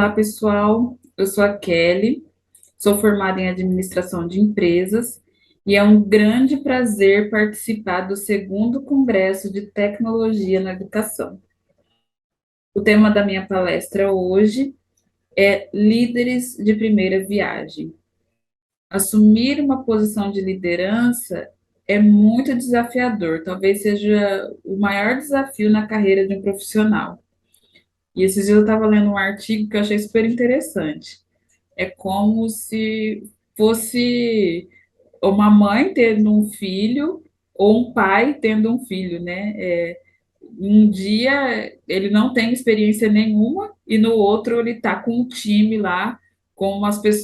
Olá, pessoal. Eu sou a Kelly, sou formada em administração de empresas e é um grande prazer participar do segundo Congresso de Tecnologia na Educação. O tema da minha palestra hoje é Líderes de Primeira Viagem. Assumir uma posição de liderança é muito desafiador, talvez seja o maior desafio na carreira de um profissional. E esses dias eu estava lendo um artigo que eu achei super interessante. É como se fosse uma mãe tendo um filho ou um pai tendo um filho, né? Um dia ele não tem experiência nenhuma e no outro ele está com um time lá, com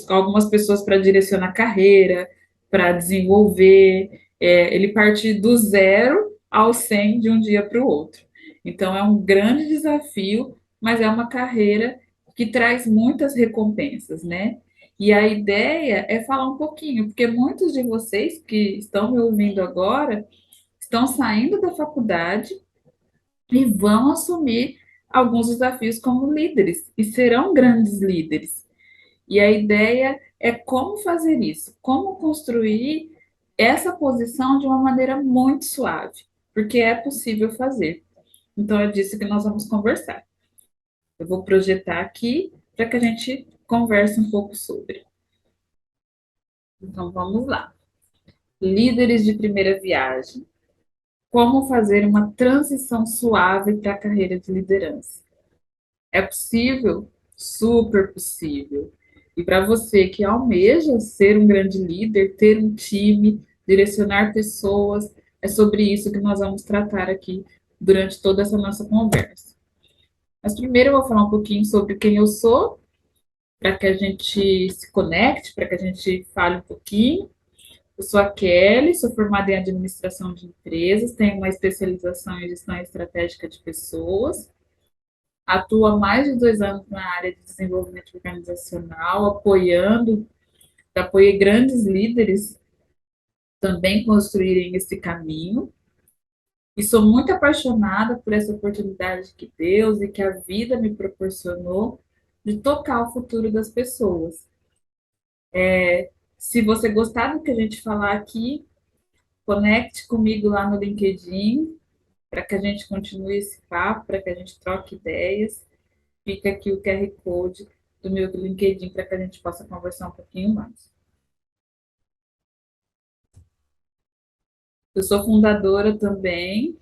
algumas pessoas para direcionar a carreira, para desenvolver. Ele parte do zero ao 100 de um dia para o outro. Então é um grande desafio, mas é uma carreira que traz muitas recompensas, né? E a ideia é falar um pouquinho, porque muitos de vocês que estão me ouvindo agora estão saindo da faculdade e vão assumir alguns desafios como líderes e serão grandes líderes. E a ideia é como fazer isso, como construir essa posição de uma maneira muito suave, porque é possível fazer. Então é disso que nós vamos conversar. Eu vou projetar aqui para que a gente converse um pouco sobre. Então vamos lá. Líderes de primeira viagem. Como fazer uma transição suave para a carreira de liderança? É possível? Super possível. E para você que almeja ser um grande líder, ter um time, direcionar pessoas, é sobre isso que nós vamos tratar aqui durante toda essa nossa conversa. Mas primeiro eu vou falar um pouquinho sobre quem eu sou, para que a gente se conecte, para que a gente fale um pouquinho. Eu sou a Kelly, sou formada em administração de empresas, tenho uma especialização em gestão estratégica de pessoas. Atuo há mais de 2 anos na área de desenvolvimento organizacional, apoiei grandes líderes também construírem esse caminho. E sou muito apaixonada por essa oportunidade que Deus e que a vida me proporcionou de tocar o futuro das pessoas. Se você gostar do que a gente falar aqui, conecte comigo lá no LinkedIn para que a gente continue esse papo, para que a gente troque ideias. Fica aqui o QR Code do meu LinkedIn para que a gente possa conversar um pouquinho mais. Eu sou fundadora também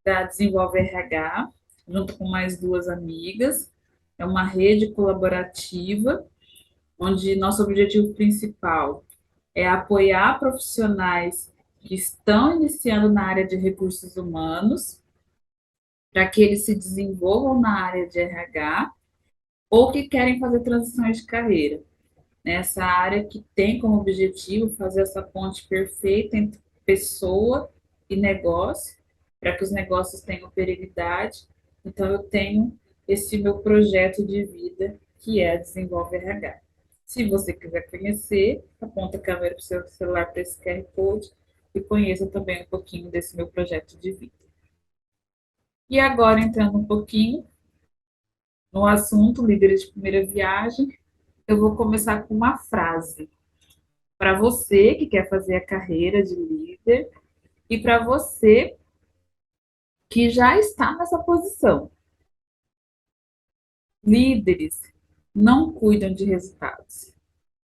da Desenvolve RH, junto com mais duas amigas. É uma rede colaborativa, onde nosso objetivo principal é apoiar profissionais que estão iniciando na área de recursos humanos, para que eles se desenvolvam na área de RH ou que querem fazer transições de carreira. Nessa área que tem como objetivo fazer essa ponte perfeita entre pessoa e negócio, para que os negócios tenham perenidade. Então, eu tenho esse meu projeto de vida, que é Desenvolve RH. Se você quiser conhecer, aponta a câmera para o seu celular para esse QR Code e conheça também um pouquinho desse meu projeto de vida. E agora, entrando um pouquinho no assunto líderes de primeira viagem, eu vou começar com uma frase para você que quer fazer a carreira de líder e para você que já está nessa posição. Líderes não cuidam de resultados.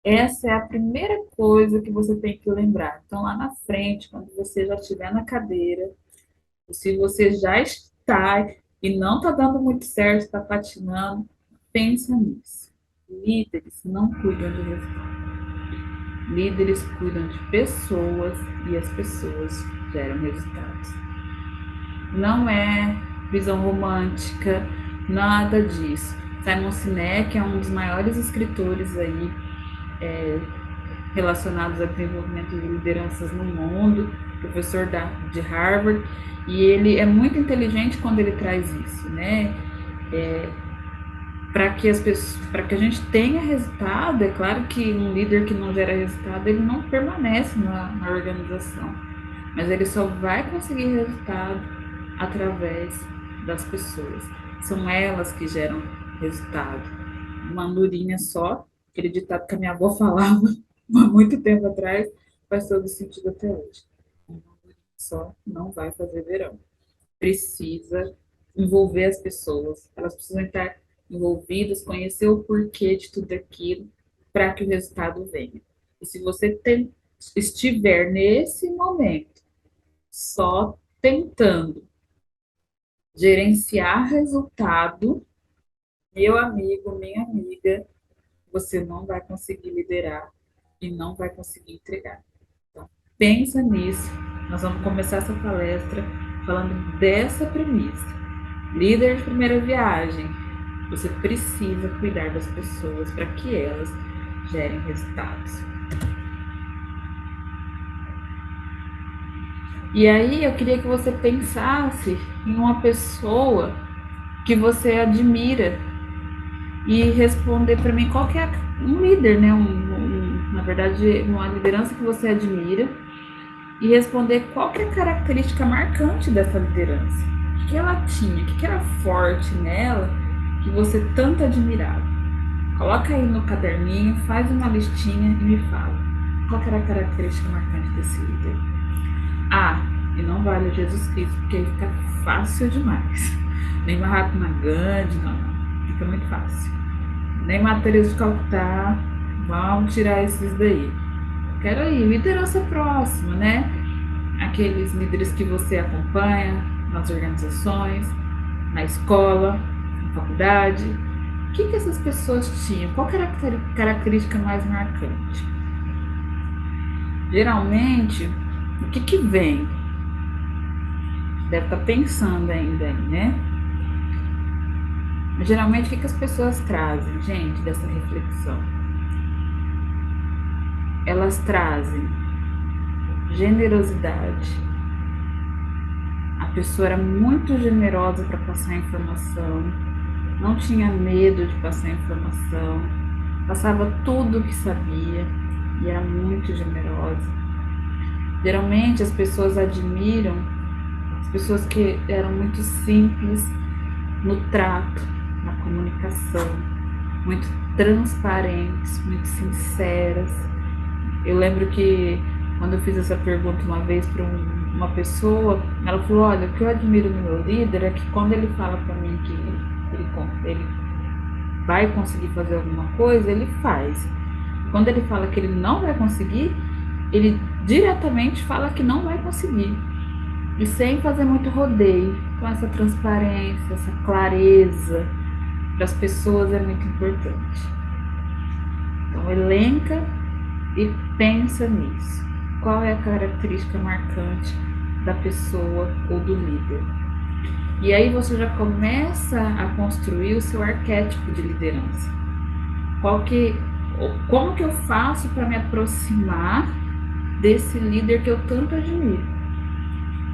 Essa é a primeira coisa que você tem que lembrar. Então, lá na frente, quando você já estiver na cadeira, se você já está e não está dando muito certo, está patinando, pensa nisso. Líderes não cuidam de resultados. Líderes cuidam de pessoas e as pessoas geram resultados. Não é visão romântica, nada disso. Simon Sinek é um dos maiores escritores aí relacionados ao desenvolvimento de lideranças no mundo, professor de Harvard, e ele é muito inteligente quando ele traz isso, né? Para que a gente tenha resultado, é claro que um líder que não gera resultado, ele não permanece na organização, mas ele só vai conseguir resultado através das pessoas. São elas que geram resultado. uma andorinha só, aquele ditado que a minha avó falava há muito tempo atrás, faz todo sentido até hoje. Uma andorinha só não vai fazer verão. Precisa envolver as pessoas, elas precisam estar envolvidas, conhecer o porquê de tudo aquilo, para que o resultado venha. E se você estiver nesse momento só tentando gerenciar resultado, meu amigo, minha amiga, você não vai conseguir liderar e não vai conseguir entregar. Então, pensa nisso. Nós vamos começar essa palestra falando dessa premissa. Líder de primeira viagem, você precisa cuidar das pessoas para que elas gerem resultados. E aí eu queria que você pensasse em uma pessoa que você admira e responder para mim qual que é um líder, né? Na verdade, uma liderança que você admira e responder qual que é a característica marcante dessa liderança. O que ela tinha, o que era forte nela que você tanto admirava. Coloca aí no caderninho, faz uma listinha e me fala qual que era a característica marcante desse líder. Ah, e não vale Jesus Cristo, porque aí fica fácil demais. Nem Mahatma Gandhi, não. Fica muito fácil. Nem Matheus de Calcutá, vamos tirar esses daí. Quero aí, liderança próxima, né? Aqueles líderes que você acompanha nas organizações, na escola, na faculdade. O que essas pessoas tinham? Qual era a característica mais marcante? Geralmente, o que vem? Deve estar pensando ainda aí, né? Mas, geralmente, o que as pessoas trazem, gente, dessa reflexão? Elas trazem generosidade. A pessoa era muito generosa para passar informação, não tinha medo de passar informação, passava tudo o que sabia e era muito generosa. Geralmente as pessoas admiram as pessoas que eram muito simples no trato, na comunicação, muito transparentes, muito sinceras. Eu lembro que quando eu fiz essa pergunta uma vez para uma pessoa, ela falou: olha, o que eu admiro no meu líder é que quando ele fala para mim que ele vai conseguir fazer alguma coisa, ele faz. Quando ele fala que ele não vai conseguir, ele diretamente fala que não vai conseguir. E sem fazer muito rodeio, com essa transparência, essa clareza, para as pessoas é muito importante. Então, elenca e pensa nisso. Qual é a característica marcante da pessoa ou do líder? E aí você já começa a construir o seu arquétipo de liderança. Como que eu faço para me aproximar desse líder que eu tanto admiro?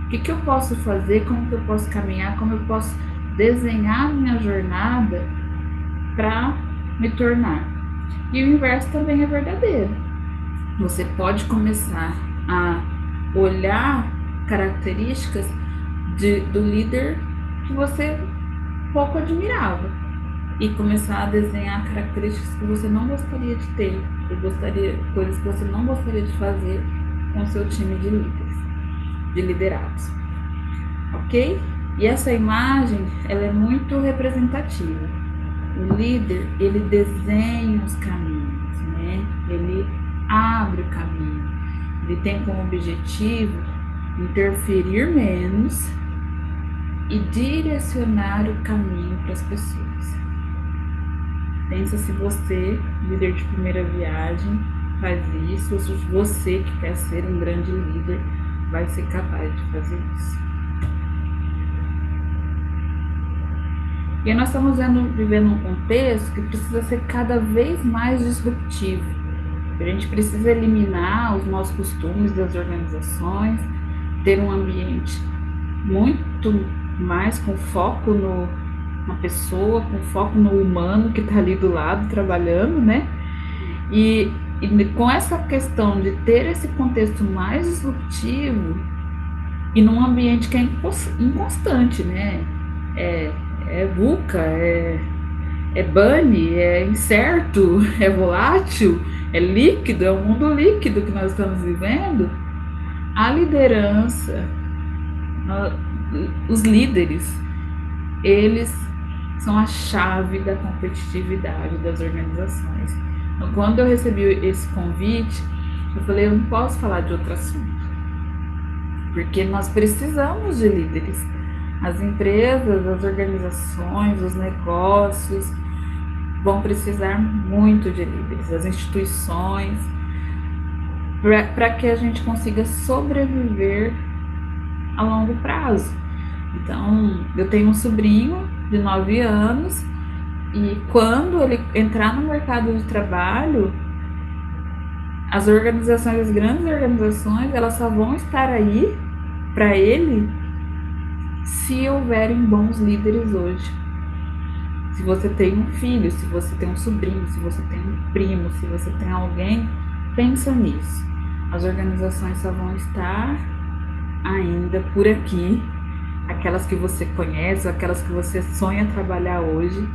O que eu posso fazer? Como que eu posso caminhar? Como eu posso desenhar minha jornada para me tornar? E o inverso também é verdadeiro. Você pode começar a olhar características do líder que você pouco admirava e começar a desenhar características que você não gostaria de ter, coisas que você não gostaria de fazer com o seu time de líderes, de liderados, ok? E essa imagem, ela é muito representativa. O líder, ele desenha os caminhos, né? Ele abre o caminho. Ele tem como objetivo interferir menos e direcionar o caminho para as pessoas. Pensa se você, líder de primeira viagem, faz isso, ou se você que quer ser um grande líder vai ser capaz de fazer isso. E nós estamos vivendo um contexto que precisa ser cada vez mais disruptivo. A gente precisa eliminar os maus costumes das organizações, ter um ambiente muito mais com foco na pessoa, com foco no humano que está ali do lado trabalhando, né? E com essa questão de ter esse contexto mais disruptivo e num ambiente que é inconstante, né? É VUCA, é é bunny, é incerto, é volátil, é líquido, é um mundo líquido que nós estamos vivendo. A liderança, os líderes, eles são a chave da competitividade das organizações. Então, quando eu recebi esse convite, eu falei, eu não posso falar de outro assunto, porque nós precisamos de líderes. As empresas, as organizações, os negócios vão precisar muito de líderes, as instituições, para que a gente consiga sobreviver a longo prazo. Então, eu tenho um sobrinho de 9 anos e quando ele entrar no mercado de trabalho, as organizações, as grandes organizações, elas só vão estar aí para ele se houverem bons líderes hoje. Se você tem um filho, se você tem um sobrinho, se você tem um primo, se você tem alguém, pensa nisso. As organizações só vão estar ainda por aqui, aquelas que você conhece, aquelas que você sonha trabalhar hoje,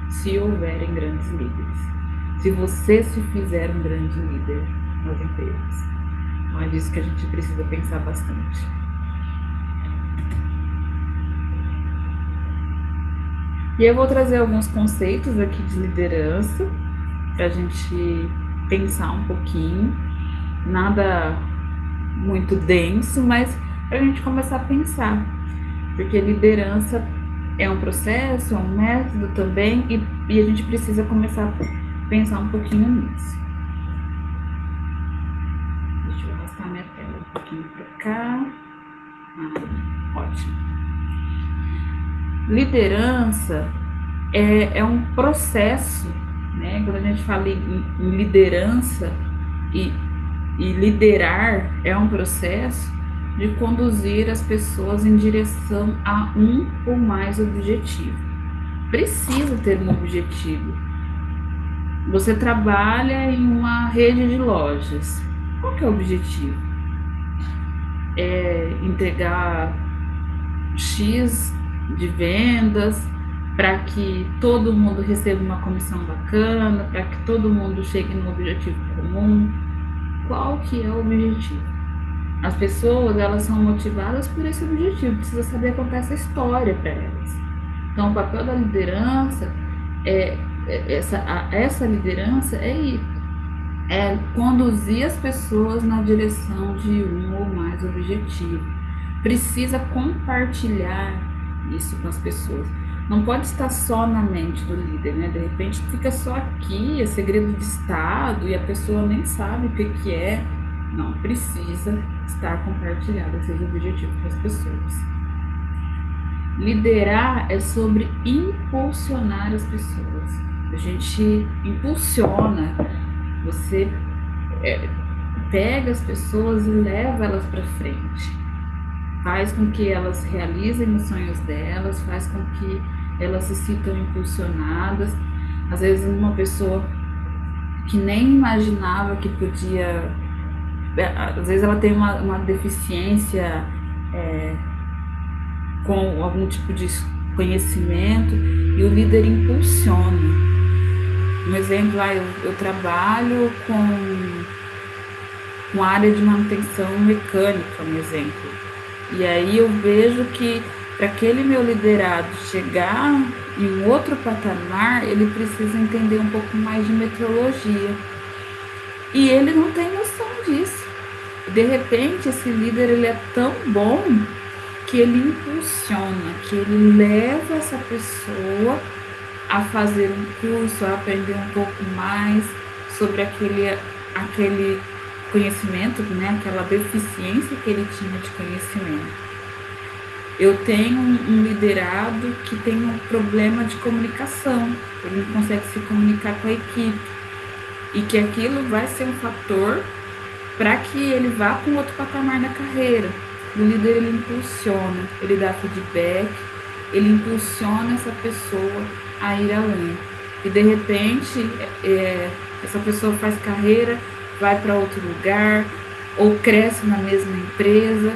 se houverem grandes líderes. Se você se fizer um grande líder nas empresas. Então é disso que a gente precisa pensar bastante. E eu vou trazer alguns conceitos aqui de liderança para a gente pensar um pouquinho. Nada muito denso, mas para a gente começar a pensar. Porque liderança é um processo, é um método também, e a gente precisa começar a pensar um pouquinho nisso. Deixa eu arrastar minha tela um pouquinho para cá. Ótimo. Liderança é um processo, né? Quando a gente fala em liderança e liderar, é um processo de conduzir as pessoas em direção a um ou mais objetivo. Precisa ter um objetivo. Você trabalha em uma rede de lojas. Qual que é o objetivo? É entregar X de vendas para que todo mundo receba uma comissão bacana, para que todo mundo chegue no objetivo comum. Qual que é o objetivo? As pessoas, elas são motivadas por esse objetivo, precisa saber contar essa história para elas. Então, o papel da liderança essa liderança é conduzir as pessoas na direção de um ou mais objetivos. Precisa compartilhar isso com as pessoas. Não pode estar só na mente do líder, né? De repente fica só aqui, é segredo de Estado e a pessoa nem sabe o que é. Não, precisa estar compartilhado esses objetivos com as pessoas. Liderar é sobre impulsionar as pessoas. A gente impulsiona, você pega as pessoas e leva elas para frente. Faz com que elas realizem os sonhos delas, faz com que elas se sintam impulsionadas. Às vezes uma pessoa que nem imaginava que podia... Às vezes ela tem uma deficiência com algum tipo de conhecimento e o líder impulsiona. Um exemplo, eu trabalho com área de manutenção mecânica, um exemplo. E aí eu vejo que para aquele meu liderado chegar em um outro patamar, ele precisa entender um pouco mais de metrologia. E ele não tem noção disso. De repente, esse líder ele é tão bom que ele impulsiona, que ele leva essa pessoa a fazer um curso, a aprender um pouco mais sobre aquele conhecimento, né? Aquela deficiência que ele tinha de conhecimento. Eu tenho um liderado que tem um problema de comunicação, ele não consegue se comunicar com a equipe, e que aquilo vai ser um fator para que ele vá para um outro patamar na carreira. O líder, ele impulsiona, ele dá feedback, ele impulsiona essa pessoa a ir além. E de repente, essa pessoa faz carreira, vai para outro lugar, ou cresce na mesma empresa,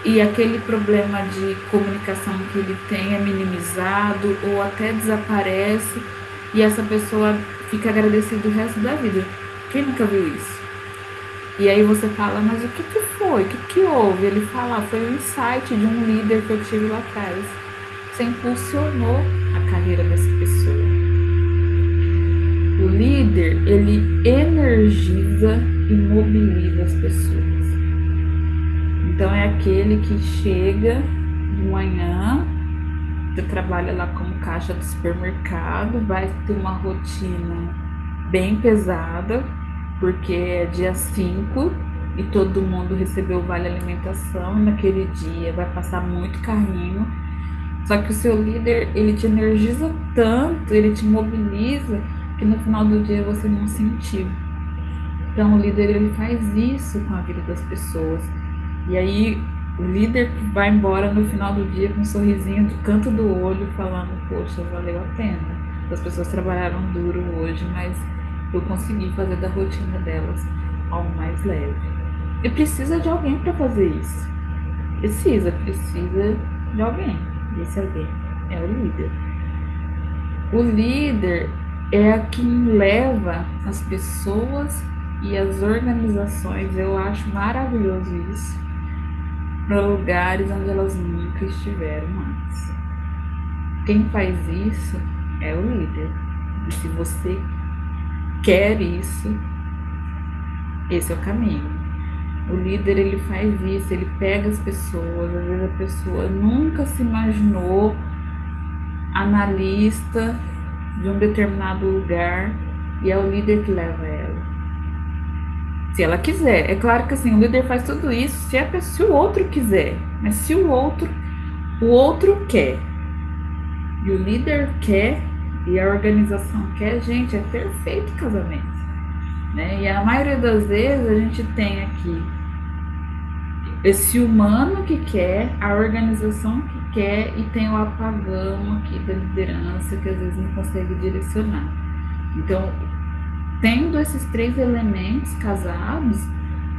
e aquele problema de comunicação que ele tem é minimizado ou até desaparece e essa pessoa fica agradecida o resto da vida. Quem nunca viu isso? E aí você fala, mas o que que foi? O que que houve? Ele fala, foi um insight de um líder que eu tive lá atrás. Você impulsionou a carreira dessa pessoa. O líder, ele energiza e mobiliza as pessoas. Então é aquele que chega de manhã, você trabalha lá como caixa do supermercado, vai ter uma rotina bem pesada, porque é dia 5 e todo mundo recebeu o vale alimentação, e naquele dia vai passar muito carrinho. Só que o seu líder, ele te energiza tanto, ele te mobiliza, que no final do dia você não sentiu. Então, o líder, ele faz isso com a vida das pessoas. E aí, o líder vai embora no final do dia com um sorrisinho do canto do olho, falando: poxa, valeu a pena. As pessoas trabalharam duro hoje, mas eu consegui fazer da rotina delas algo mais leve. E precisa de alguém para fazer isso. Precisa de alguém. E esse alguém é o líder. O líder é quem leva as pessoas e as organizações, eu acho maravilhoso isso, para lugares onde elas nunca estiveram antes. Quem faz isso é o líder. E se você quer isso, esse é o caminho. O líder, ele faz isso, ele pega as pessoas, às vezes a pessoa nunca se imaginou analista de um determinado lugar e é o líder que leva ela. Se ela quiser. É claro que assim, o líder faz tudo isso se o outro quiser. Mas se o outro quer. E o líder quer e a organização quer, gente, é perfeito casamento. Né? E a maioria das vezes a gente tem aqui esse humano que quer, a organização que quer e tem o apagão aqui da liderança que às vezes não consegue direcionar. Então, tendo esses três elementos casados,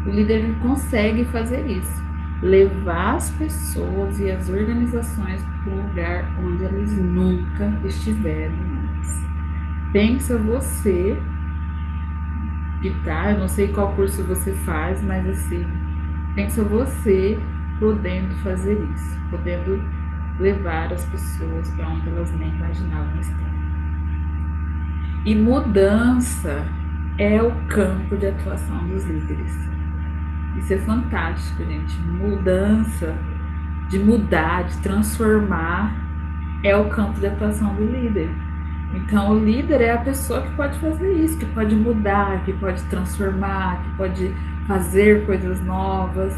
o líder consegue fazer isso. Levar as pessoas e as organizações para um lugar onde elas nunca estiveram antes. Pensa você que tá, eu não sei qual curso você faz, mas assim, pensa você podendo fazer isso, podendo levar as pessoas para onde elas nem imaginavam estar. E mudança é o campo de atuação dos líderes. Isso é fantástico, gente. Mudança, de mudar, de transformar, é o campo de atuação do líder. Então, o líder é a pessoa que pode fazer isso, que pode mudar, que pode transformar, que pode fazer coisas novas.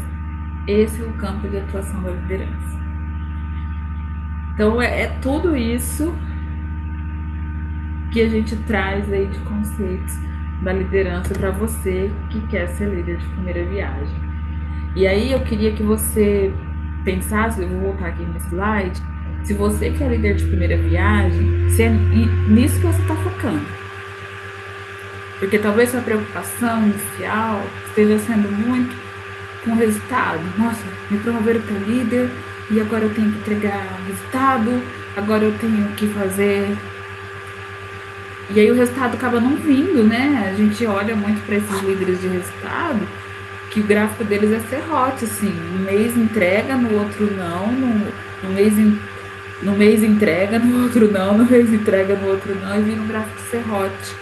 Esse é o campo de atuação da liderança. Então, é tudo isso que a gente traz aí de conceitos da liderança para você que quer ser líder de primeira viagem. E aí eu queria que você pensasse, eu vou voltar aqui no slide, se você que é líder de primeira viagem, se é nisso que você está focando. Porque talvez sua preocupação inicial esteja sendo muito com o resultado. Nossa, me promoveram para líder e agora eu tenho que entregar resultado, agora eu tenho que fazer. E aí o resultado acaba não vindo, né? A gente olha muito para esses líderes de resultado, que o gráfico deles é serrote, assim. Um mês entrega, no outro não, no mês entrega, no outro não, no mês entrega, no outro não, e vira um gráfico serrote.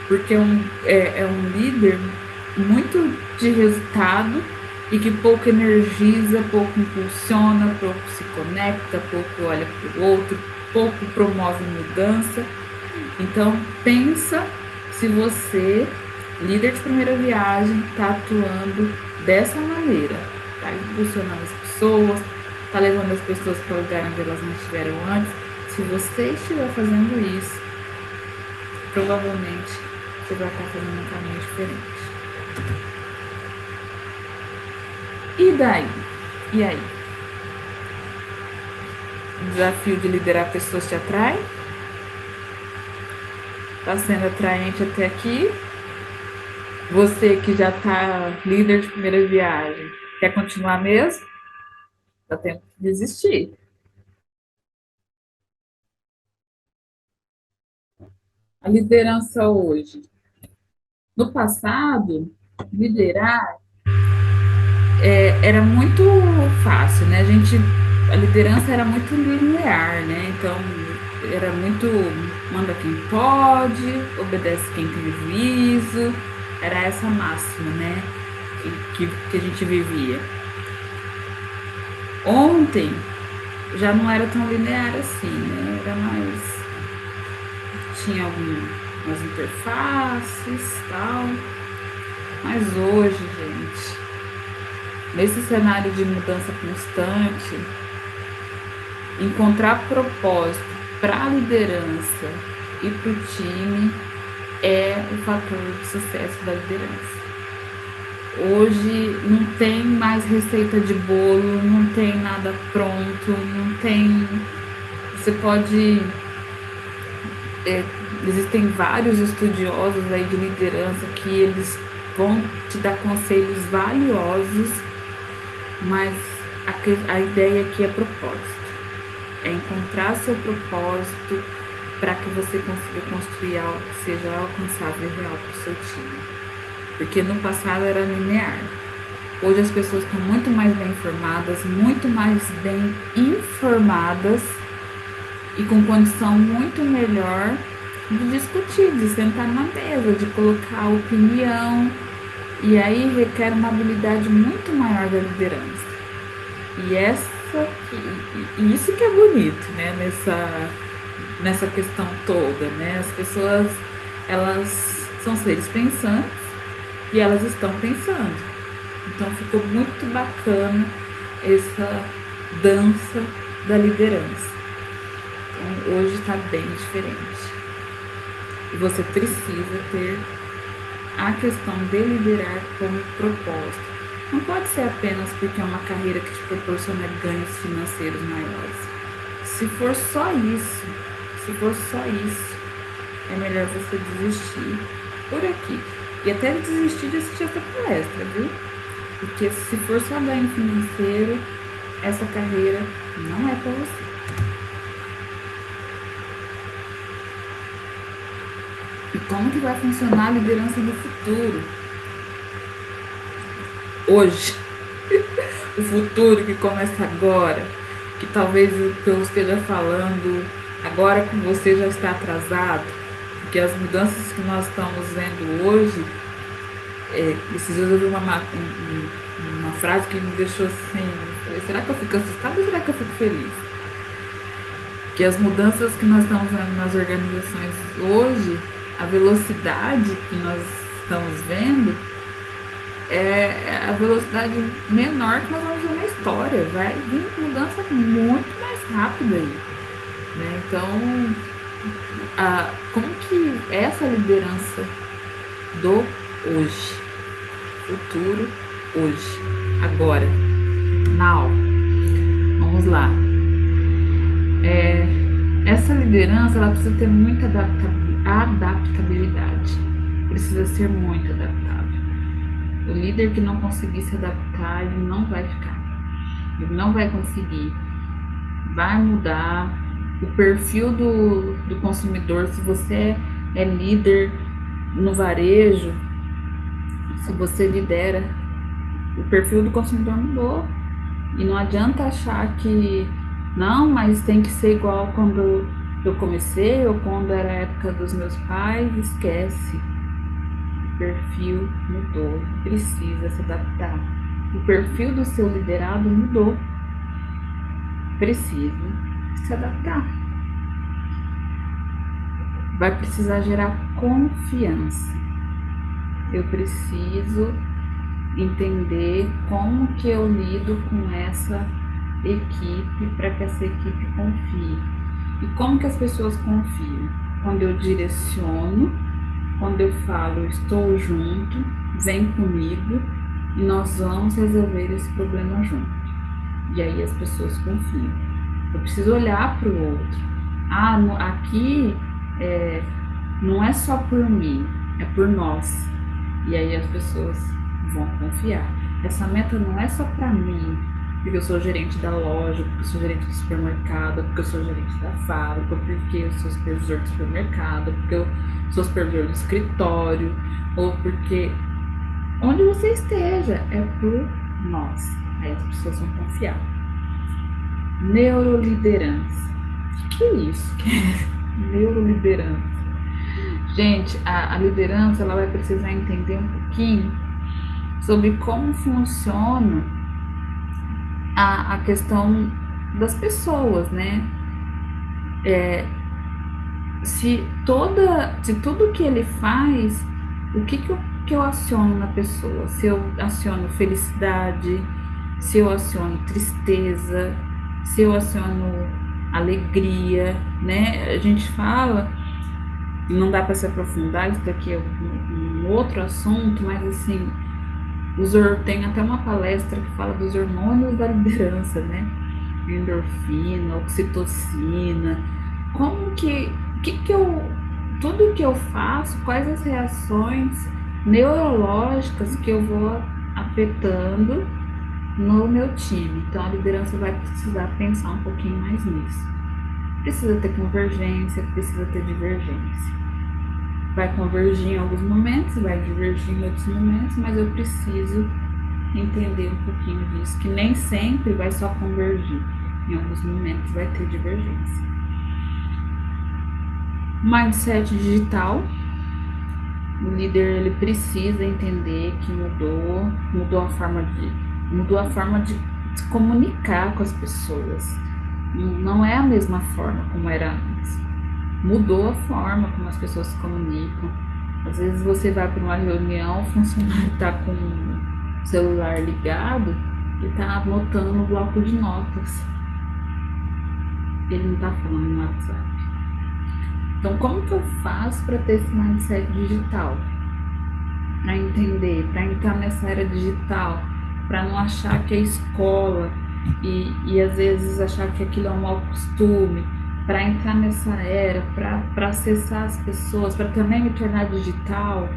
Porque é um líder muito de resultado e que pouco energiza, pouco impulsiona, pouco se conecta, pouco olha para o outro, pouco promove mudança. Então, pensa se você, líder de primeira viagem, está atuando dessa maneira, está impulsionando as pessoas, está levando as pessoas para o lugar onde elas não estiveram antes. Se você estiver fazendo isso, provavelmente você vai estar fazendo um caminho diferente. E daí? E aí? O desafio de liderar pessoas te atrai? Está sendo atraente até aqui? Você que já está líder de primeira viagem, quer continuar mesmo? dá tempo de desistir. A liderança hoje. No passado, liderar era muito fácil, né? A liderança era muito linear, né? Então, era muito manda quem pode, obedece quem tem juízo, era essa máxima, né? Que a gente vivia. Ontem já não era tão linear assim, né? Era mais. Tinha algumas interfaces tal. Mas hoje, gente, nesse cenário de mudança constante, encontrar propósito para a liderança e para o time é o fator de sucesso da liderança. Hoje não tem mais receita de bolo, não tem nada pronto, não tem. Você pode. é, Existem vários estudiosos aí de liderança que eles vão te dar conselhos valiosos, mas a ideia aqui é propósito. É encontrar seu propósito para que você consiga construir algo que seja alcançável e real para o seu time. Porque no passado era linear. Hoje as pessoas estão muito mais bem informadas, muito mais bem informadas e com condição muito melhor de discutir, de sentar na mesa, de colocar opinião. E aí requer uma habilidade muito maior da liderança. E isso que é bonito, né? Nessa questão toda, né? As pessoas, elas são seres pensantes e elas estão pensando. Então ficou muito bacana essa dança da liderança. Então, hoje está bem diferente. E você precisa ter a questão de liderar como propósito. Não pode ser apenas porque é uma carreira que te proporciona ganhos financeiros maiores. Se for só isso, é melhor você desistir por aqui. E até desistir de assistir essa palestra, viu? Porque se for só ganho financeiro, essa carreira não é para você. E como que vai funcionar a liderança no futuro? Hoje. O futuro que começa agora. Que talvez o que eu esteja falando agora com você já está atrasado. Porque as mudanças que nós estamos vendo hoje, esses dias eu vi uma frase que me deixou assim, será que eu fico assustada ou será que eu fico feliz? Que as mudanças que nós estamos vendo nas organizações hoje, a velocidade que nós estamos vendo é a velocidade menor que nós vamos ver na história. Vai vir mudança muito mais rápida aí, né? Então, como que essa liderança do hoje, futuro hoje, agora, now, vamos lá. Essa liderança ela precisa ter muita adaptabilidade, precisa ser muito adaptável. O líder que não conseguir se adaptar, ele não vai ficar, ele não vai conseguir, vai mudar o perfil do consumidor. Se você é líder no varejo, se você lidera, o perfil do consumidor mudou. E não adianta achar que não, mas tem que ser igual quando eu comecei ou quando era a época dos meus pais. Esquece. O perfil mudou, precisa se adaptar. O perfil do seu liderado mudou, precisa se adaptar. Vai precisar gerar confiança. Eu preciso entender como que eu lido com essa equipe para que essa equipe confie. E como que as pessoas confiam? Quando eu direciono, quando eu falo, estou junto, vem comigo e nós vamos resolver esse problema junto. E aí as pessoas confiam. Eu preciso olhar para o outro. Aqui não é só por mim, é por nós. E aí as pessoas vão confiar. Essa meta não é só para mim, porque eu sou gerente da loja, porque eu sou gerente do supermercado, porque eu sou gerente da fábrica, porque eu sou supervisor do supermercado, porque eu sou supervisor do escritório, ou porque onde você esteja é por nós. Aí as pessoas vão confiar. Neuroliderança. O que é isso? Neuroliderança. Gente, a liderança ela vai precisar entender um pouquinho sobre como funciona a questão das pessoas, né? Se tudo que ele faz, o que eu aciono na pessoa? Se eu aciono felicidade, se eu aciono tristeza, se eu aciono alegria, né? A gente fala, e não dá para se aprofundar, isso daqui é um outro assunto, mas assim, tem até uma palestra que fala dos hormônios da liderança, né? Endorfina, oxitocina, como que eu, tudo que eu faço, quais as reações neurológicas que eu vou afetando no meu time. Então a liderança vai precisar pensar um pouquinho mais nisso. Precisa ter convergência, precisa ter divergência. Vai convergir em alguns momentos, vai divergir em outros momentos, mas eu preciso entender um pouquinho disso, que nem sempre vai só convergir. Em alguns momentos vai ter divergência. Mindset digital. O líder ele precisa entender que mudou a forma de se comunicar com as pessoas. Não é a mesma forma como era antes. Mudou a forma como as pessoas se comunicam. Às vezes você vai para uma reunião, o funcionário está com o celular ligado e está anotando no bloco de notas. Ele não está falando no WhatsApp. Então, como que eu faço para ter esse mindset digital? Para entender, para entrar nessa era digital, para não achar que é escola e às vezes achar que aquilo é um mau costume, para entrar nessa era, para acessar as pessoas, para também me tornar digital.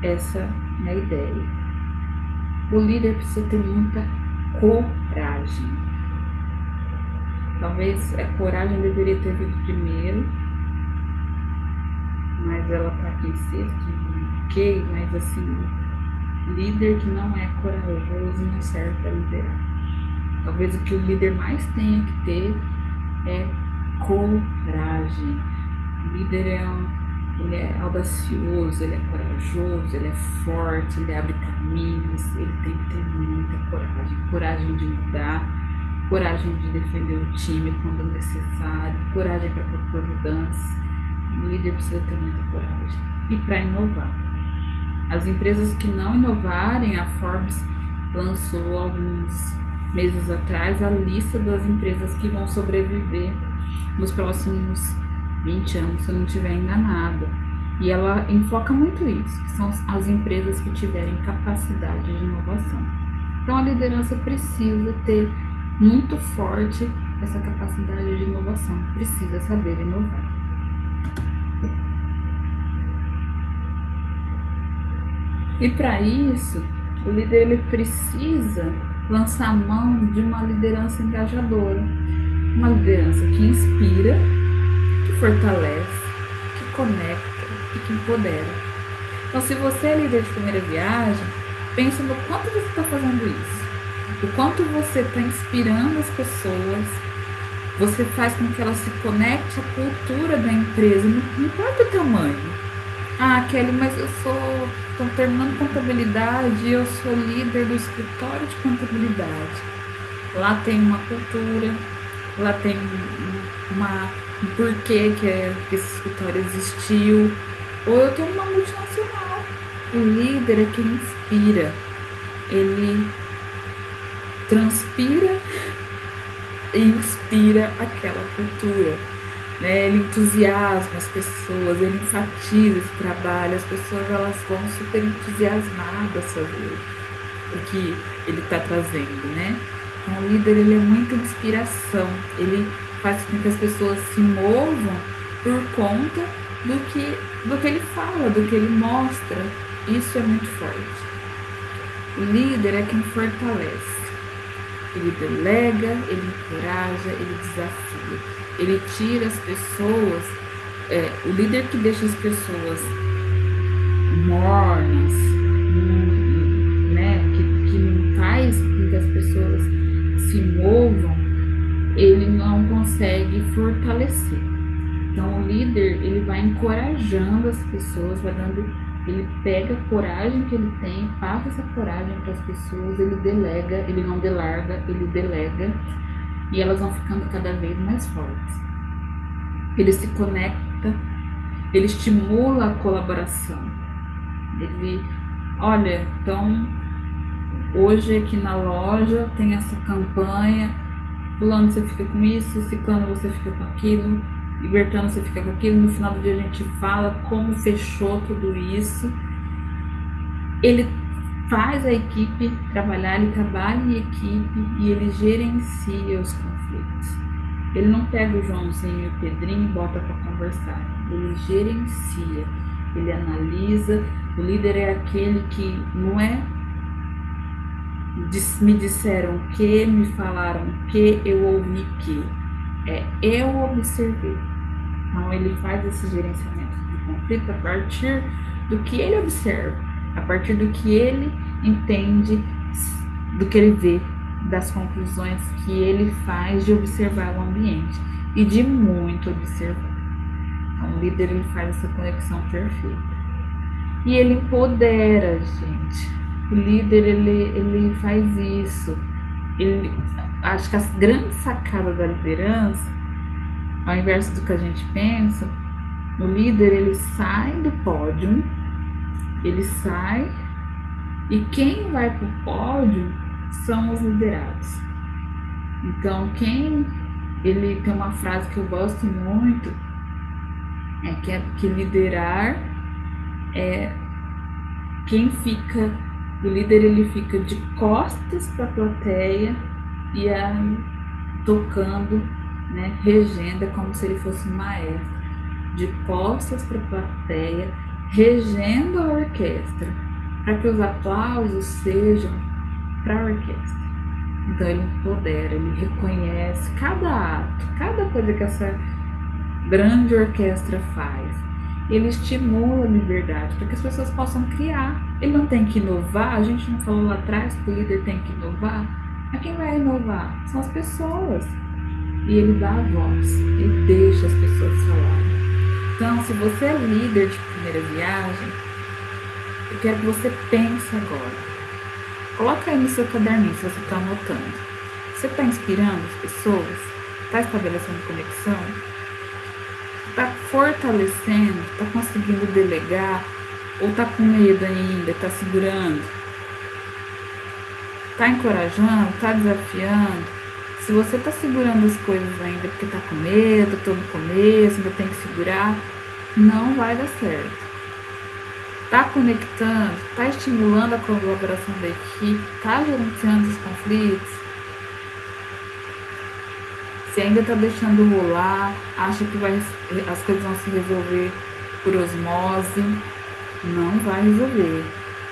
Essa é a ideia. O líder precisa ter muita coragem. Talvez a coragem deveria ter vindo primeiro, mas ela tá aqui em sexto, ok, mas assim, líder que não é corajoso não serve para liderar. Talvez o que o líder mais tenha que ter é coragem. O líder ele é audacioso, ele é corajoso, ele é forte, ele abre caminhos, ele tem que ter muita coragem. Coragem de mudar, coragem de defender o time quando necessário, coragem para propor mudanças. O líder precisa ter muita coragem. E para inovar. As empresas que não inovarem, a Forbes lançou alguns meses atrás a lista das empresas que vão sobreviver nos próximos 20 anos, se eu não estiver enganada. E ela enfoca muito isso, que são as empresas que tiverem capacidade de inovação. Então a liderança precisa ter muito forte essa capacidade de inovação, precisa saber inovar. E para isso, o líder ele precisa lançar mão de uma liderança engajadora, uma liderança que inspira, que fortalece, que conecta e que empodera. Então, se você é líder de primeira viagem, pense no quanto você está fazendo isso, o quanto você está inspirando as pessoas, você faz com que elas se conectem à cultura da empresa, não importa o tamanho. Ah, Kelly, mas estou terminando contabilidade e eu sou líder do escritório de contabilidade. Lá tem uma cultura, lá tem um porquê que esse escritório existiu. Ou eu tenho uma multinacional. O líder é quem inspira. Ele transpira e inspira aquela cultura. Né? Ele entusiasma as pessoas, ele enfatiza esse trabalho, as pessoas elas vão super entusiasmadas sobre o que ele está trazendo, né? Então, o líder ele é muita inspiração, ele faz com que as pessoas se movam por conta do que ele fala, do que ele mostra. Isso é muito forte. O líder é quem fortalece. Ele delega, ele encoraja, ele desafia. Ele tira as pessoas, o líder que deixa as pessoas mornas, né, que não faz com que as pessoas se movam, ele não consegue fortalecer. Então, o líder, ele vai encorajando as pessoas, vai dando, ele pega a coragem que ele tem, passa essa coragem para as pessoas, ele delega, ele não delarga, ele delega, e elas vão ficando cada vez mais fortes. Ele se conecta, ele estimula a colaboração. Ele, olha, então, hoje aqui na loja tem essa campanha, fulano você fica com isso, ciclano você fica com aquilo, libertando você fica com aquilo, no final do dia a gente fala como fechou tudo isso. Ele faz a equipe trabalhar, ele trabalha em equipe e ele gerencia os conflitos. Ele não pega o Joãozinho e o Pedrinho e bota para conversar, ele gerencia, ele analisa. O líder é aquele que não é me disseram que, me falaram que, eu ouvi que. Eu observei. Então, ele faz esse gerenciamento de conflito a partir do que ele observa, a partir do que ele entende, do que ele vê, das conclusões que ele faz de observar o ambiente e de muito observar. Então, o líder, ele faz essa conexão perfeita. E ele empodera, gente. O líder, ele faz isso. Acho que a grande sacada da liderança, ao invés do que a gente pensa, o líder, ele sai do pódio, ele sai, e quem vai para o pódio são os liderados. Então, ele tem uma frase que eu gosto muito, que liderar é quem fica, o líder, ele fica de costas para a plateia e aí tocando, né, regendo, como se ele fosse um maestro, de costas para a plateia, regendo a orquestra, para que os aplausos sejam para a orquestra. Então ele empodera, ele reconhece cada ato, cada coisa que essa grande orquestra faz. Ele estimula a liberdade para que as pessoas possam criar. Ele não tem que inovar, a gente não falou lá atrás que o líder tem que inovar. Mas quem vai inovar? São as pessoas. E ele dá a voz, ele deixa as pessoas falarem. Então, se você é líder de primeira viagem, eu quero que você pense agora. Coloca aí no seu caderninho, se você está anotando. Você está inspirando as pessoas? Está estabelecendo conexão? Está fortalecendo? Está conseguindo delegar? Ou está com medo ainda? Está segurando? Está encorajando? Está desafiando? Se você está segurando as coisas ainda porque está com medo, estou no começo, ainda tem que segurar, não vai dar certo. Está conectando, está estimulando a colaboração da equipe, está gerenciando os conflitos. Se ainda está deixando rolar, acha que as coisas vão se resolver por osmose, não vai resolver.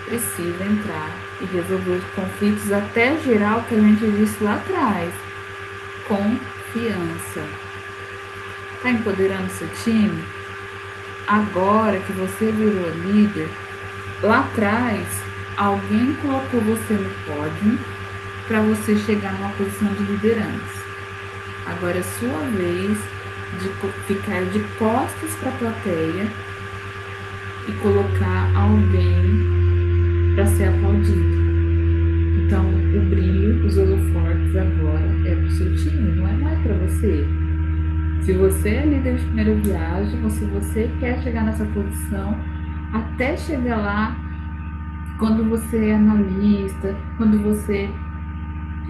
Precisa entrar e resolver os conflitos até gerar o que a gente disse lá atrás. Confiança. Está empoderando seu time? Agora que você virou líder, lá atrás, alguém colocou você no pódio para você chegar numa posição de liderança. Agora é sua vez de ficar de costas para a plateia e colocar alguém para ser aplaudido. Então, o brilho, os holofotes agora é para o seu time, não é mais para você. Se você é líder de primeira viagem, se você quer chegar nessa posição, até chegar lá, quando você é analista,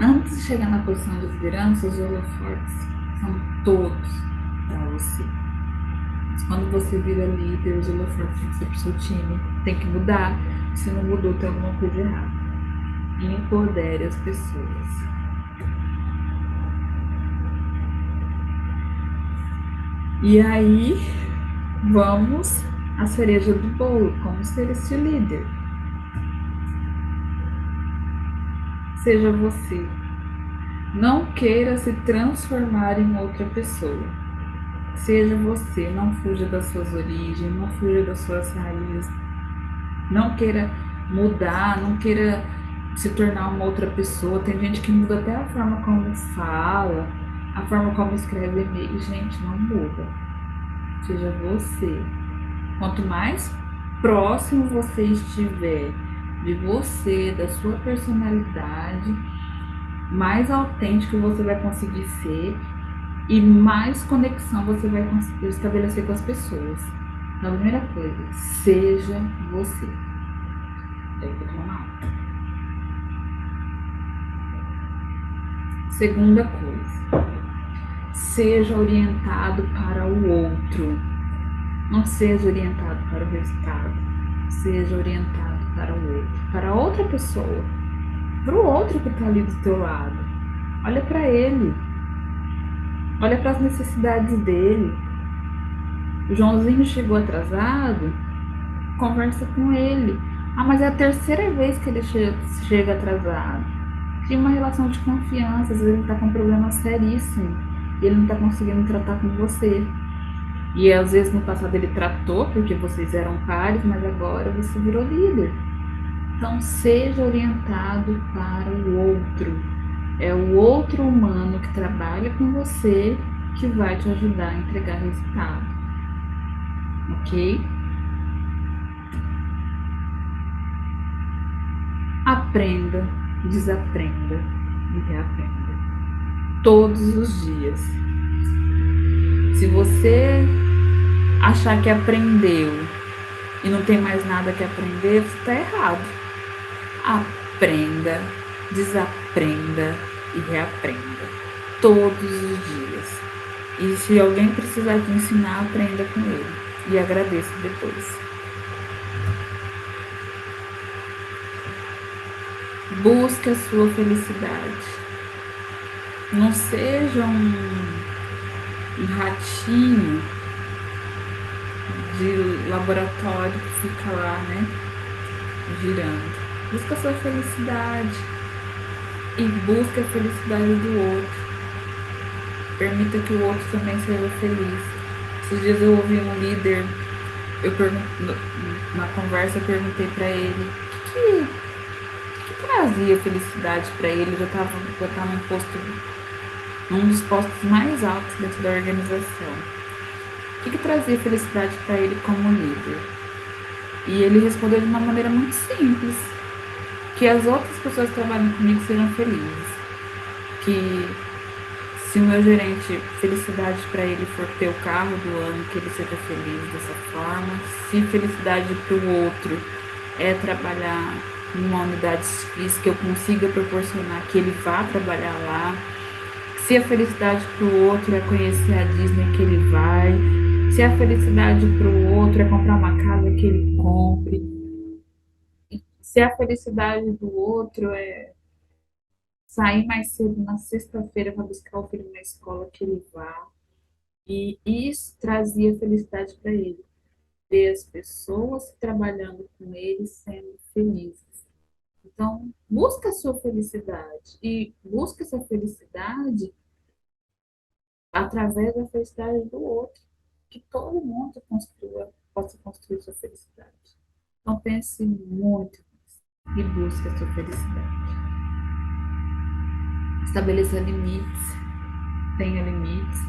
antes de chegar na posição de liderança, os holofotes são todos para você. Mas quando você vira líder, os holofotes têm que ser para o seu time, tem que mudar. Se não mudou, tem alguma coisa errada. Empodere as pessoas. E aí, vamos à cereja do bolo, como ser esse líder. Seja você. Não queira se transformar em outra pessoa. Seja você, não fuja das suas origens, não fuja das suas raízes. Não queira mudar, não queira se tornar uma outra pessoa. Tem gente que muda até a forma como fala, a forma como escreve e-mail. Gente, não muda. Seja você. Quanto mais próximo você estiver de você, da sua personalidade, mais autêntico você vai conseguir ser e mais conexão você vai conseguir estabelecer com as pessoas. Então, a primeira coisa, seja você. Daí eu vou tomar. Segunda coisa, seja orientado para o outro. Não seja orientado para o resultado. Seja orientado para o outro, para outra pessoa, para o outro que está ali do teu lado. Olha para ele, olha para as necessidades dele. O Joãozinho chegou atrasado, conversa com ele. Ah, mas é a terceira vez que ele chega atrasado. Cria uma relação de confiança. Às vezes ele está com um problema seríssimo e ele não está conseguindo tratar com você. E às vezes no passado ele tratou porque vocês eram pares, mas agora você virou líder. Então seja orientado para o outro. É o outro humano que trabalha com você que vai te ajudar a entregar resultado, ok? Aprenda, desaprenda e reaprenda. Todos os dias. Se você achar que aprendeu e não tem mais nada que aprender, você está errado. Aprenda, desaprenda e reaprenda. Todos os dias. E se alguém precisar te ensinar, aprenda com ele. E agradeça depois. Busque a sua felicidade. Não seja um ratinho de laboratório que fica lá, né? Girando. Busca a sua felicidade e busca a felicidade do outro. Permita que o outro também seja feliz. Esses dias eu ouvi um líder, na conversa eu perguntei para ele o que trazia felicidade para ele. Eu já estava num dos postos mais altos dentro da organização. O que trazia felicidade para ele como líder? E ele respondeu de uma maneira muito simples: que as outras pessoas que trabalham comigo sejam felizes. Que se o meu gerente, felicidade para ele for ter o carro do ano, que ele seja feliz dessa forma. Se felicidade para o outro é trabalhar numa unidade X, que eu consiga proporcionar que ele vá trabalhar lá. Se a felicidade para o outro é conhecer a Disney, que ele vai. Se a felicidade para o outro é comprar uma casa, que ele compre. Se a felicidade do outro é sair mais cedo na sexta-feira para buscar o filho na escola, que ele vá. E isso trazia felicidade para ele. Ver as pessoas trabalhando com ele sendo felizes. Então, busca a sua felicidade. E busca essa felicidade através da felicidade do outro. Que todo mundo possa construir sua felicidade. Então, pense muito e busque a sua felicidade. Estabeleça limites, tenha limites,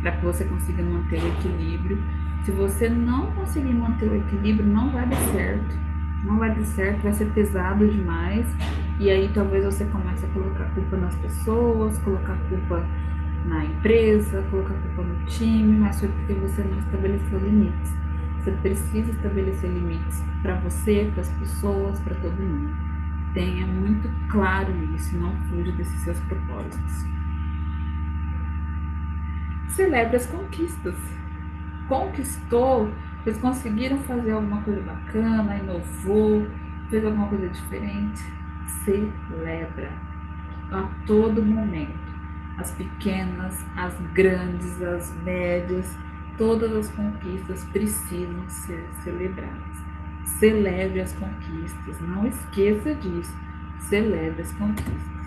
para que você consiga manter o equilíbrio. Se você não conseguir manter o equilíbrio, não vai dar certo. Não vai dar certo, vai ser pesado demais. E aí talvez você comece a colocar culpa nas pessoas, colocar culpa na empresa, colocar culpa no time, mas foi porque você não estabeleceu limites. Você precisa estabelecer limites para você, para as pessoas, para todo mundo. Tenha muito claro isso, não fuja desses seus propósitos. Celebre as conquistas. Conquistou, eles conseguiram fazer alguma coisa bacana, inovou, fez alguma coisa diferente. Celebra a todo momento. As pequenas, as grandes, as médias, todas as conquistas precisam ser celebradas. Celebre as conquistas, não esqueça disso. Celebre as conquistas.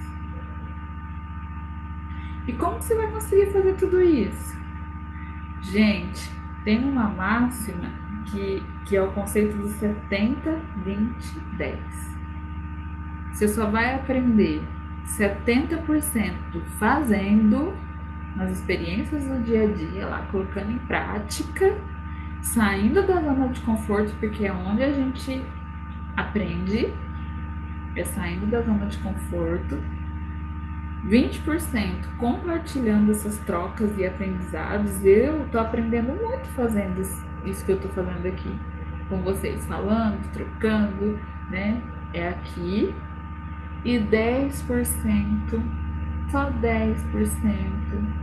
E como que você vai conseguir fazer tudo isso? Gente, tem uma máxima que é o conceito do 70, 20, 10. Você só vai aprender 70% fazendo, nas experiências do dia a dia, lá, colocando em prática, saindo da zona de conforto, porque é onde a gente aprende, é saindo da zona de conforto. 20% compartilhando essas trocas e aprendizados. Eu tô aprendendo muito fazendo isso que eu tô fazendo aqui com vocês, falando, trocando, né? É aqui. E 10%, só 10%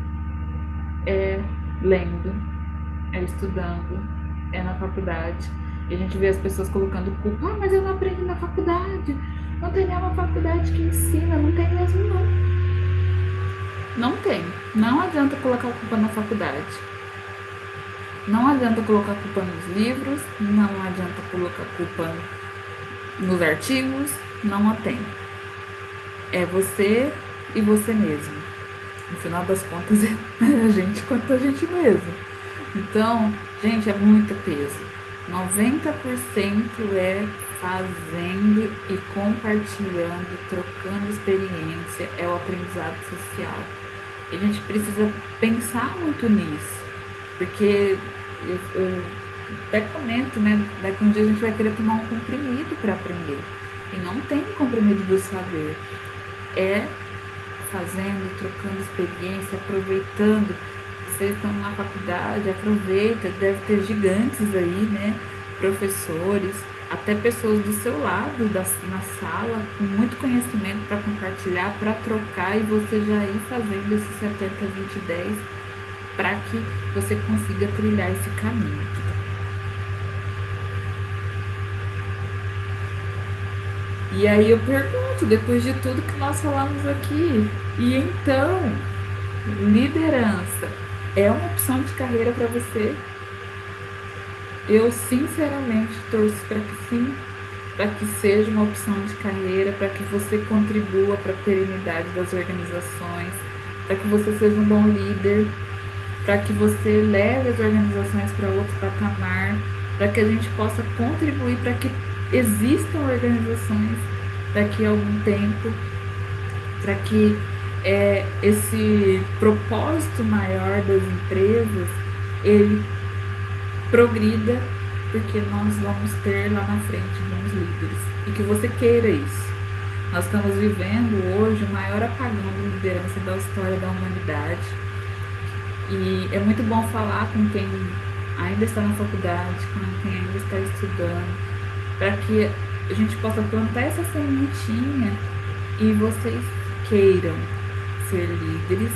é lendo, é estudando, é na faculdade. E a gente vê as pessoas colocando culpa, mas eu não aprendi na faculdade. Não tem nenhuma faculdade que ensina, não tem mesmo não. Não tem. Não adianta colocar a culpa na faculdade. Não adianta colocar a culpa nos livros, não adianta colocar a culpa nos artigos, não a tem. É você e você mesmo. No final das contas, é a gente contra a gente mesmo. Então, gente, é muito peso. 90% é fazendo e compartilhando, trocando experiência, é o aprendizado social. E a gente precisa pensar muito nisso, porque eu até comento, né? Daqui um dia a gente vai querer tomar um comprimido para aprender. E não tem comprimido do saber. É fazendo, trocando experiência, aproveitando. Vocês estão na faculdade, aproveita, deve ter gigantes aí, né? Professores, até pessoas do seu lado, na sala, com muito conhecimento para compartilhar, para trocar e você já ir fazendo esses 70, 20, 10 para que você consiga trilhar esse caminho. E aí eu pergunto, depois de tudo que nós falamos aqui, e então, liderança é uma opção de carreira para você? Eu sinceramente torço para que sim, para que seja uma opção de carreira, para que você contribua para a perenidade das organizações, para que você seja um bom líder, para que você leve as organizações para outro patamar, para que a gente possa contribuir para que existam organizações daqui a algum tempo, para que esse propósito maior das empresas ele progrida, porque nós vamos ter lá na frente bons líderes e que você queira isso. Nós estamos vivendo hoje o maior apagão de liderança da história da humanidade e é muito bom falar com quem ainda está na faculdade, com quem ainda está estudando, para que a gente possa plantar essa sementinha e vocês queiram ser líderes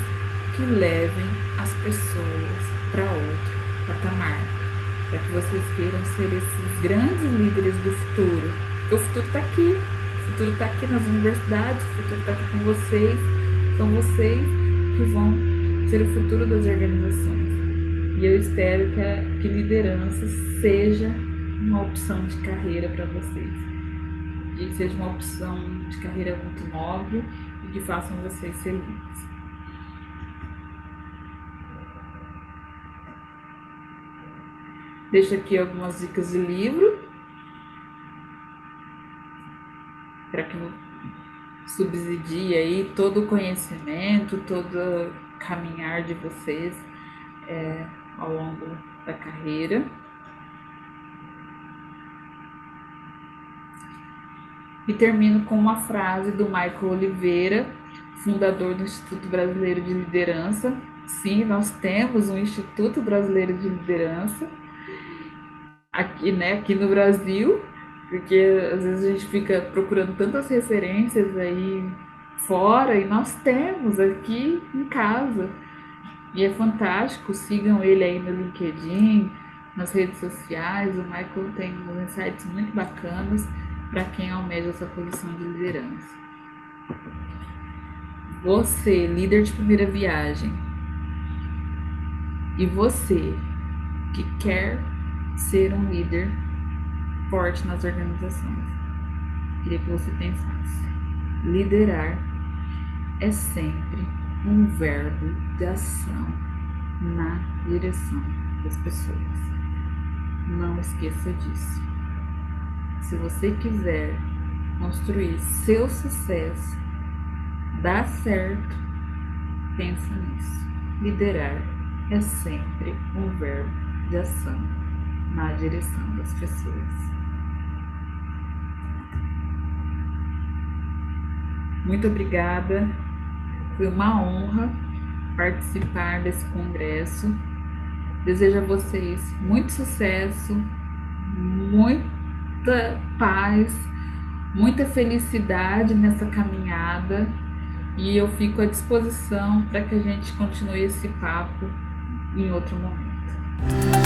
que levem as pessoas para outro patamar, para que vocês queiram ser esses grandes líderes do futuro. Porque o futuro está aqui, o futuro está aqui nas universidades, o futuro está aqui com vocês, são vocês que vão ser o futuro das organizações. E eu espero que liderança seja uma opção de carreira para vocês. E seja uma opção de carreira muito nobre e que façam vocês felizes. Deixo aqui algumas dicas de livro para que subsidie aí todo o conhecimento, todo o caminhar de vocês ao longo da carreira. E termino com uma frase do Michael Oliveira, fundador do Instituto Brasileiro de Liderança. Sim, nós temos um Instituto Brasileiro de Liderança aqui, né, aqui no Brasil, porque às vezes a gente fica procurando tantas referências aí fora e nós temos aqui em casa. E é fantástico, sigam ele aí no LinkedIn, nas redes sociais. O Michael tem uns insights muito bacanas para quem almeja essa posição de liderança. Você, líder de primeira viagem, e você que quer ser um líder forte nas organizações, queria que você pensasse: liderar é sempre um verbo de ação na direção das pessoas. Não esqueça disso. Se você quiser construir seu sucesso, dar certo, pensa nisso. Liderar é sempre um verbo de ação na direção das pessoas. Muito obrigada. Foi uma honra participar desse congresso. Desejo a vocês muito sucesso, muita paz, muita felicidade nessa caminhada e eu fico à disposição para que a gente continue esse papo em outro momento.